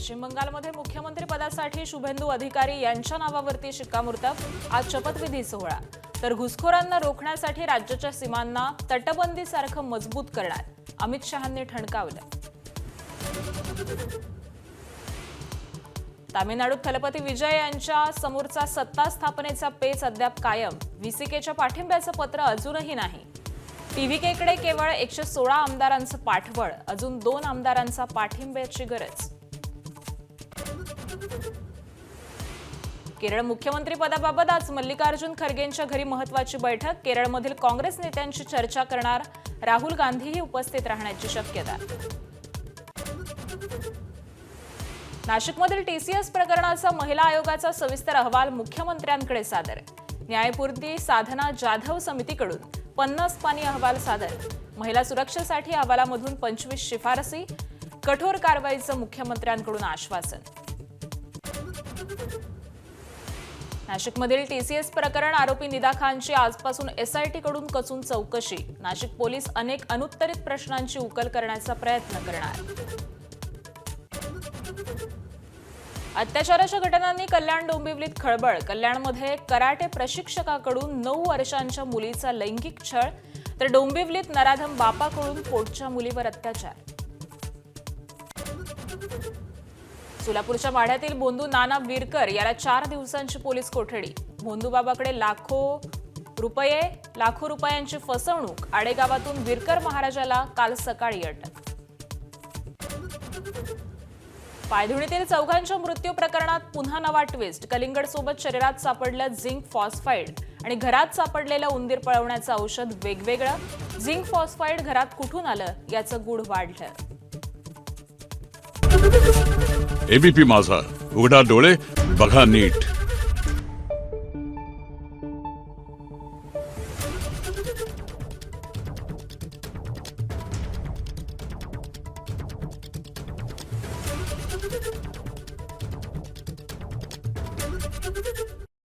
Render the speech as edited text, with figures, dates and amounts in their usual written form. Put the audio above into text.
पश्चिम बंगालमध्ये मुख्यमंत्री पदासाठी शुभेंदू अधिकारी यांच्या नावावरती शिक्कामोर्तब। आज शपथविधी सोहळा। तर घुसखोरांना रोखण्यासाठी राज्याच्या सीमांना तटबंदीसारखं मजबूत करणार, अमित शहांनी ठणकावलं। तामिळनाडूत थलपती विजय यांच्या समोरचा सत्ता स्थापनेचा पेच अद्याप कायम। व्हीसीकेच्या पाठिंब्याचं पत्र अजूनही नाही। टीव्हीकेकडे केवळ 116 आमदारांचं पाठबळ, अजून 2 आमदारांचा पाठिंब्याची गरज। केरळ मुख्यमंत्री पदाबाबत आज मल्लिकार्जुन खरगेंच्या घरी महत्त्वाची बैठक। केरळमधील काँग्रेस नेत्यांशी चर्चा करणार, राहुल गांधीही उपस्थित राहण्याची शक्यता। नाशिकमधील टीसीएस प्रकरणाचा महिला आयोगाचा सविस्तर अहवाल मुख्यमंत्र्यांकडे सादर। न्यायपूर्ती साधना जाधव समितीकडून 50 पानी अहवाल सादर। महिला सुरक्षेसाठी अहवालामधून 25 शिफारसी, कठोर कारवाईचं मुख्यमंत्र्यांकडून आश्वासन। नाशिकमधील टीसीएस प्रकरण आरोपी निदा खानची आजपासून एसआयटी कडून कसून चौकशी। नाशिक पोलीस अनेक अनुत्तरित प्रश्नांची उकल करण्याचा प्रयत्न करणार। अत्याचाराच्या घटनांनी कल्याण डोंबिवलीत खळबळ। कल्याणमध्ये कराटे प्रशिक्षकाकडून 9 वर्षांच्या मुलीचा लैंगिक छळ, तर डोंबिवलीत नराधम बापाकडून पोटच्या मुलीवर अत्याचार। सोलापूरच्या माढ्यातील भोंदू नाना विरकर याला 4 दिवसांची पोलीस कोठडी। भोंदूबाबाकडे लाखो रुपयांची फसवणूक। आडेगावातून विरकर महाराजाला काल सकाळी अटक। पायधुणीतील चौघांच्या मृत्यू प्रकरणात पुन्हा नवा ट्विस्ट। कलिंगडसोबत शरीरात सापडलं झिंक फॉस्फाईड आणि घरात सापडलेलं उंदीर पळवण्याचं औषध वेगवेगळं। झिंक फॉस्फाईड घरात कुठून आलं याचं गूढ वाढलं। एबीपी माझा, उघडा डोळे बघा नीट।